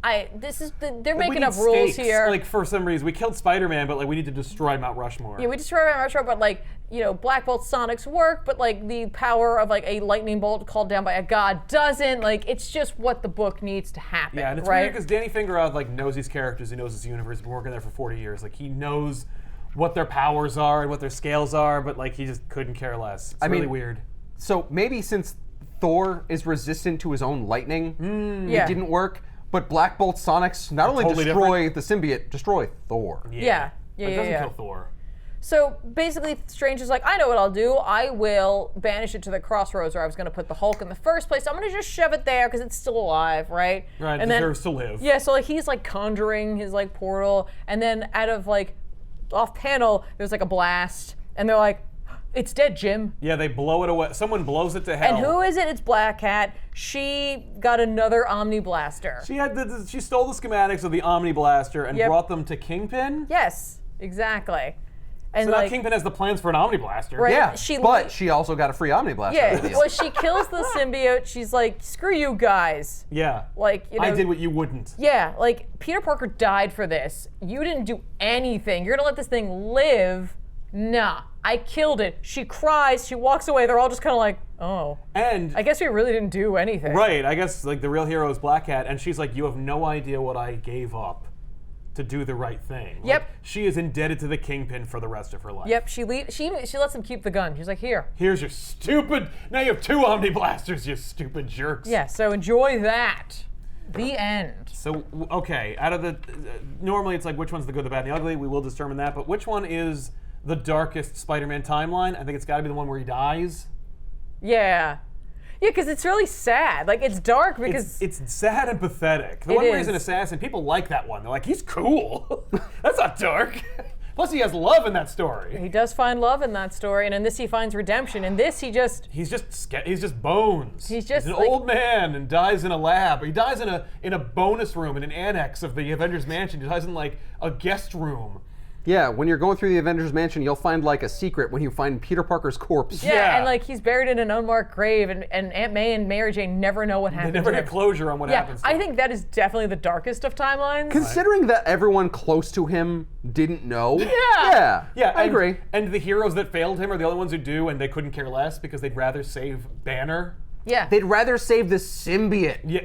they're We making need up rules stakes. here. Like, for some reason, we killed Spider-Man, but like we need to destroy Mount Rushmore. Yeah, we destroy Mount Rushmore, but like Black Bolt sonics work, but like the power of like a lightning bolt called down by a god doesn't. Like it's just what the book needs to happen. Yeah, and it's right? weird because Danny Fingeroth like knows these characters, he knows this universe, he's been working there for 40 years. Like he knows what their powers are and what their scales are, but like he just couldn't care less. It's really mean, weird. So maybe since Thor is resistant to his own lightning, Yeah. it didn't work. But Black Bolt Sonics not only Totally destroy the symbiote, destroy Thor. Yeah. But it doesn't yeah. kill Thor. So basically, Strange is like, I know what I'll do. I will banish it to the crossroads where I was going to put the Hulk in the first place. I'm going to just shove it there because it's still alive, right? Right, And deserves to live. Yeah, so like he's like conjuring his like portal, and then out of like off panel, there's like a blast, and they're like, it's dead, Jim. Yeah, they blow it away. Someone blows it to hell. And who is it? It's Black Cat. She got another Omni Blaster. She stole the schematics of the Omni Blaster and Yep. brought them to Kingpin. Yes, exactly. And So like, now Kingpin has the plans for an Omni Blaster. Right. Yeah, She but she also got a free Omni Blaster. out of the yeah, deal. well, she kills the symbiote. She's like, screw you guys. Yeah. Like, I did what you wouldn't. Yeah, like Peter Parker died for this. You didn't do anything. You're gonna let this thing live? Nah, I killed it. She cries. She walks away. They're all just kind of like, oh. And I guess we really didn't do anything. right, I guess like the real hero is Black Cat, and she's like, you have no idea what I gave up to do the right thing. Like, Yep. she is indebted to the Kingpin for the rest of her life. Yep. She lets him keep the gun. She's like, here. Here's your stupid. Now you have 2 Omni Blasters, you stupid jerks. Yeah. So enjoy that. The end. So okay, out of the normally it's like which one's the good, the bad, and the ugly. We will determine that. But which one is the darkest Spider-Man timeline? I think it's got to be the one where he dies. Yeah. Yeah, because it's really sad. Like it's dark because It's sad and pathetic. The It one where he's is. an assassin, people like that one. They're like, he's cool. That's not dark. Plus, he has love in that story. he does find love in that story, and in this he finds redemption. In this he just He's just bones. He's just an like- old man and dies in a lab. He dies in a bonus room in an annex of the Avengers Mansion. He dies in like a guest room. Yeah, when you're going through the Avengers Mansion, you'll find like a secret when you find Peter Parker's corpse. yeah, and like he's buried in an unmarked grave, and Aunt May and Mary Jane never know what They happened. never to get him. closure on what Yeah, happens. To I him. think that is definitely the darkest of timelines. Considering that everyone close to him didn't know. Yeah. Yeah, I and- agree. And the heroes that failed him are the only ones who do, and they couldn't care less because they'd rather save Banner. Yeah, They'd rather save the symbiote. Yeah.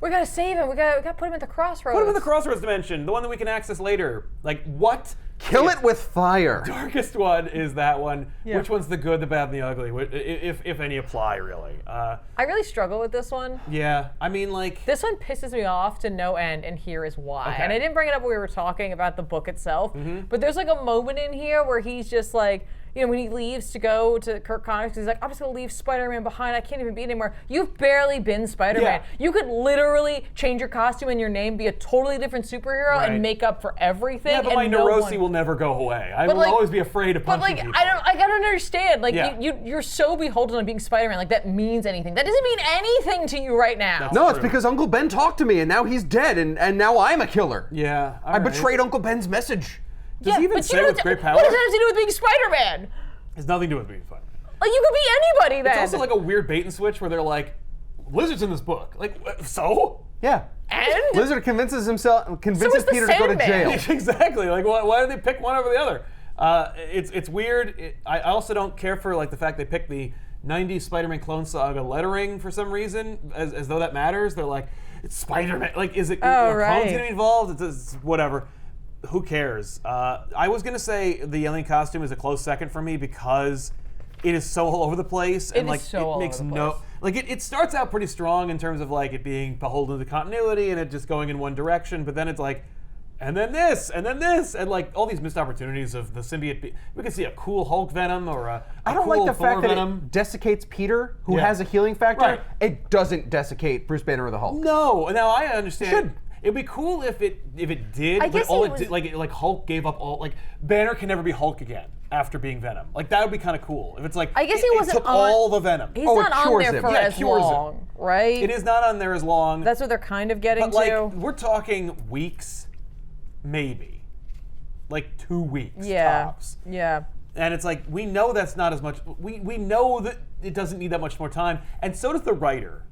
We gotta save him. We gotta put him at the crossroads. Put him in the Crossroads dimension, the one that we can access later. Like, what? Kill it with fire. Darkest one is that one. Yeah. Which one's the good, the bad, and the ugly? If any apply, really. I really struggle with this one. Yeah, I mean, like... This one pisses me off to no end, and here is why. Okay. And I didn't bring it up when we were talking about the book itself, but there's like a moment in here where he's just like, you know, when he leaves to go to Kirk Comics, he's like, I'm just gonna leave Spider-Man behind. I can't even be anymore. You've barely been Spider-Man. Yeah. You could literally change your costume and your name, be a totally different superhero, Right. and make up for everything. Yeah, but and my no neurosis one- will never go away. I But, will like- always be afraid of But punching like, people. I don't understand. Like, Yeah. you're so beholden on being Spider-Man. Like, that means anything. That doesn't mean anything to you right now. No, it's True. because Uncle Ben talked to me, and now he's dead, and now I'm a killer. Yeah, I betrayed Uncle Ben's message. Does he even but you say don't- with great power? What does that have to do with being Spider-Man? It's nothing to do with being Spider-Man. Like, you could be anybody then. It's also like a weird bait and switch where they're like, Lizard's in this book. Like, so? Yeah. And? Lizard convinces So Peter is the to go to Sandman. jail. Exactly. Like, why do they pick one over the other? It's weird. I also don't care for like the fact they picked the 90s Spider-Man Clone Saga lettering for some reason, as though that matters. They're like, it's Spider-Man. Like, is it are right. clones gonna be involved? It's whatever. Who cares? I was gonna say the alien costume is a close second for me because it is so all over the place, and is like so it all makes over the no place. like it starts out pretty strong in terms of like it being beholden to continuity and it just going in one direction, but then it's like, and then this, and like all these missed opportunities of the symbiote. We can see a cool Hulk Venom or a I don't cool like the Thor fact that Venom. it desiccates Peter, who Yeah. has a healing factor. Right. It doesn't desiccate Bruce Banner or the Hulk. No, now I understand. Should. It'd be cool if it did, I but guess all he it was- did, like Hulk gave up all, like Banner can never be Hulk again after being Venom. Like that would be kind of cool if it's like I guess it, he wasn't it took on- all the Venom. He's Oh, it not on cures there him. for Yeah, it as cures him. long, right? It is not on there as long. That's what they're kind of getting but like to. we're talking weeks, maybe, like 2 weeks Yeah. tops. Yeah. And it's like we know that's not as much. We know that it doesn't need that much more time, and so does the writer.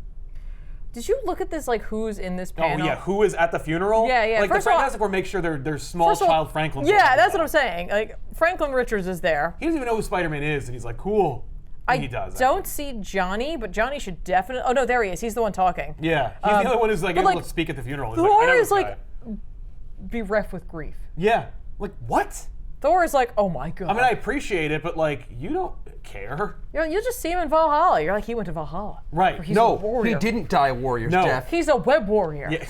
Did you look at this, like, who's in this Oh panel? yeah, who is at the funeral? Yeah, yeah. Like First the of all- Fantastic Four make sure there's small First of all- child Franklin. Yeah, that's what I'm saying. Like, Franklin Richards is there. He doesn't even know who Spider-Man is, and he's like, cool. I he does. don't see Johnny, but Johnny should definitely. Oh no, there he is. He's the one talking. Yeah, he's the other one who's like but, able like, to speak at the funeral. He's Thor like, I know is this like guy. bereft with grief. Yeah, like what? Thor is like, oh my god. I mean, I appreciate it, but like, you don't care, you just see him in Valhalla. You're like, he went to Valhalla. right? He's a No, warrior. he didn't die a warrior's No. death. He's a web warrior. Yeah,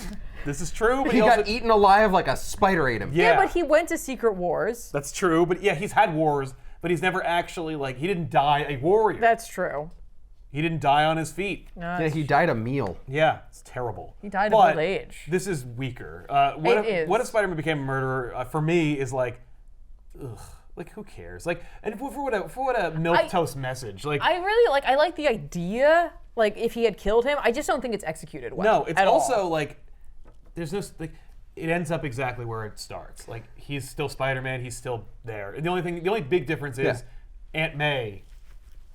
this is true, but He also, got eaten alive like a spider ate him. Yeah, But he went to Secret Wars. that's true. But yeah, he's had wars, but he's never actually like he didn't die a warrior. That's true. He didn't die on his feet. Yeah, he died a meal. Yeah, it's terrible. He died of But old age. This is weaker. It is. What if Spider-Man became a murderer? For me, is like, ugh. Like who cares? Like, and for what a milquetoast message. Like, I really like. I like the idea. Like, if he had killed him, I just don't think it's executed well. no, it's at also all. like, there's no like, it ends up exactly where it starts. Like he's still Spider-Man. He's still there. And the only big difference is Aunt May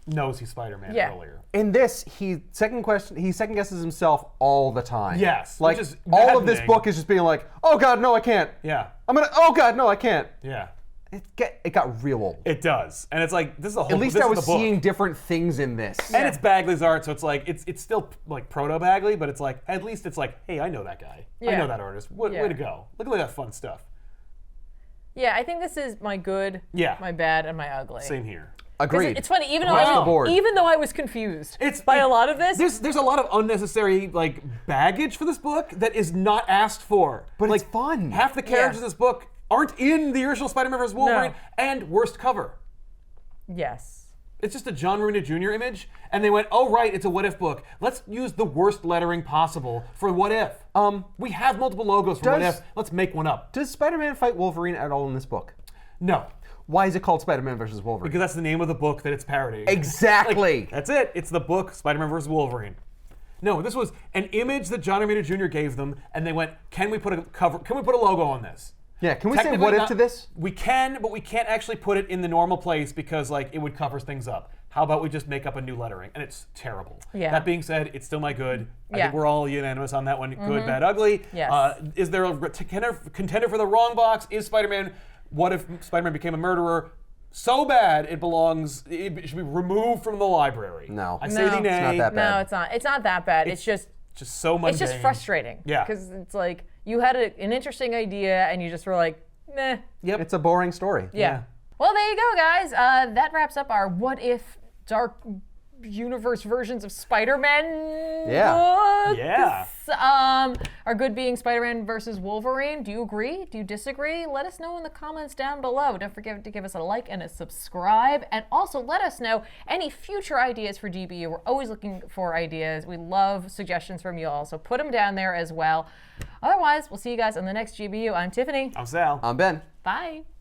knows he's Spider-Man Yeah. earlier. In this, he second guesses himself all the time. Yes, like which is all of this maddening. book is just being like, oh god, no, I can't. Yeah, Oh god, no, I can't. yeah, It got real old. it does. And it's like this is a whole. At least this I is was the book. seeing different things in this. And it's Bagley's art, so it's like it's still like proto Bagley, but it's like at least it's like, hey, I know that guy. I Yeah. know that artist. Way Yeah. to go! Look at that fun stuff. yeah, I think this is my good, Yeah. my bad, and my ugly. Same here. 'Cause Agreed. It's funny, even Across the though board. I was confused by a lot of this. There's a lot of unnecessary like baggage for this book that is not asked for. But like, it's fun. Half the characters in this book aren't in the original Spider-Man vs. Wolverine, No. and worst cover. Yes. It's just a John Romita Jr. image, and they went, "Oh right, it's a What If book. Let's use the worst lettering possible for What If." We have multiple logos for What Does- If. Let's make one up. Does Spider-Man fight Wolverine at all in this book? No, Why is it called Spider-Man versus Wolverine? because that's the name of the book that it's parodying. Exactly. Like, that's it. It's the book Spider-Man vs. Wolverine. No, this was an image that John Romita Jr. gave them, and they went, "Can we put a cover? Can we put a logo on this?" Yeah, can we say Technically what if not- to this? We can, but we can't actually put it in the normal place because like it would cover things up. How about we just make up a new lettering? And it's terrible. Yeah. That being said, it's still my good. I Yeah. think we're all unanimous on that one. Good, bad, ugly. Yes. Is there a contender for the wrong box? Is Spider-Man, what if Spider-Man became a murderer? So bad it should be removed from the library. No. I say No. the nay. It's not that bad. No, it's not. It's not that bad. It's just just so mundane. It's just frustrating. Yeah. Because it's like you had an interesting idea and you just were like, meh. Yep. It's a boring story. Yeah. Well, there you go, guys. That wraps up our What If Dark Universe versions of Spider-Man books. Yeah. Our good being Spider-Man versus Wolverine. Do you agree? Do you disagree? Let us know in the comments down below. Don't forget to give us a like and a subscribe. And also let us know any future ideas for GBU. We're always looking for ideas. We love suggestions from you all. So put them down there as well. Otherwise, we'll see you guys on the next GBU. I'm Tiffany. I'm Sal. I'm Ben. Bye.